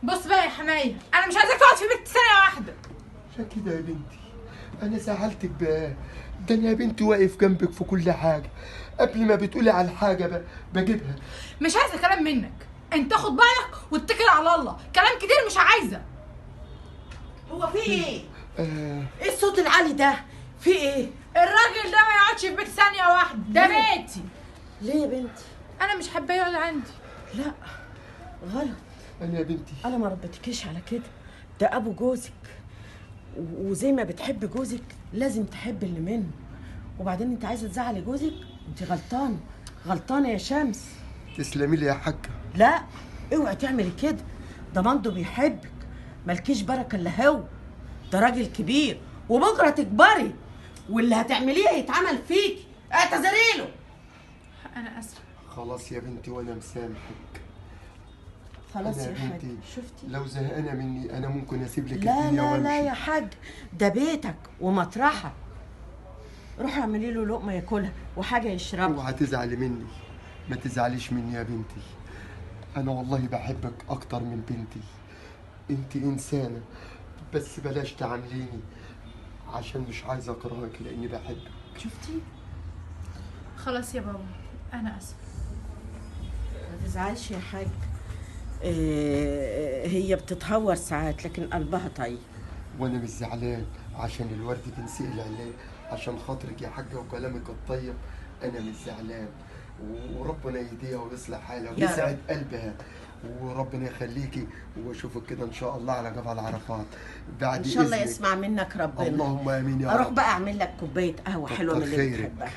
بص بقى يا حمايه، انا مش عايزاك تقعد في البيت ثانيه واحده. عشان كده يا بنتي انا زعلتك بقى. ده انا يا بنتي واقف جنبك في كل حاجه، قبل ما بتقولي على الحاجه بجيبها. مش عايزه كلام منك، انت خد بالك واتكل على الله، كلام كتير مش عايزه. هو في ايه؟ آه. ايه الصوت العالي ده؟ في ايه؟ الراجل ده ما يقعدش في بيتي ثانيه واحده، ده بيتي. ليه يا بنتي؟ انا مش حابه يقعد عندي. لا غلط. انا يا بنتي انا ما ربيتكيش على كده، ده ابو جوزك، وزي ما بتحب جوزك لازم تحب اللي منه. وبعدين انت عايزه تزعلي جوزك؟ انت غلطانه، غلطانه يا شمس. تسلمي لي يا حاجه. لا اوعي تعملي كده، ده مندو بيحبك، مالكيش بركه الا هو. ده راجل كبير وبكره تكبري واللي هتعمليه هيتعمل فيكي. اعتذري له. انا اسفه. خلاص يا بنتي وانا مسامحك. خلاص أنا يا حاج، بنتي شفتي؟ لو زهقانه مني انا ممكن اسيب لك لا الدنيا لا وامشي. لا يا حاج، ده بيتك ومطرحك. روحي اعملي له لقمه ياكلها وحاجه يشربها. اوعى تزعلي مني، ما تزعليش مني يا بنتي. انا والله بحبك اكتر من بنتي. انت انسانه، بس بلاش تعامليني عشان مش عايز اكرهك لاني بحبك. شفتي؟ خلاص يا بابا، انا اسفه. ما تزعلش يا حاج. هي بتتهور ساعات لكن قلبها طيب. وانا مش زعلان عشان الورد بنسقي عليه، عشان خاطرك يا حاجه وكلامك الطيب. انا مش زعلان، وربنا يهديها ويصلح حالها ويسعد قلبها، وربنا يخليكي واشوفك كده ان شاء الله على جبل عرفات بعد ان شاء الله إذنك. يسمع منك ربنا. اللهم امين يا رب. اروح بقى اعمل لك كوبايه قهوه حلوه من اللي خيرك. بتحبها.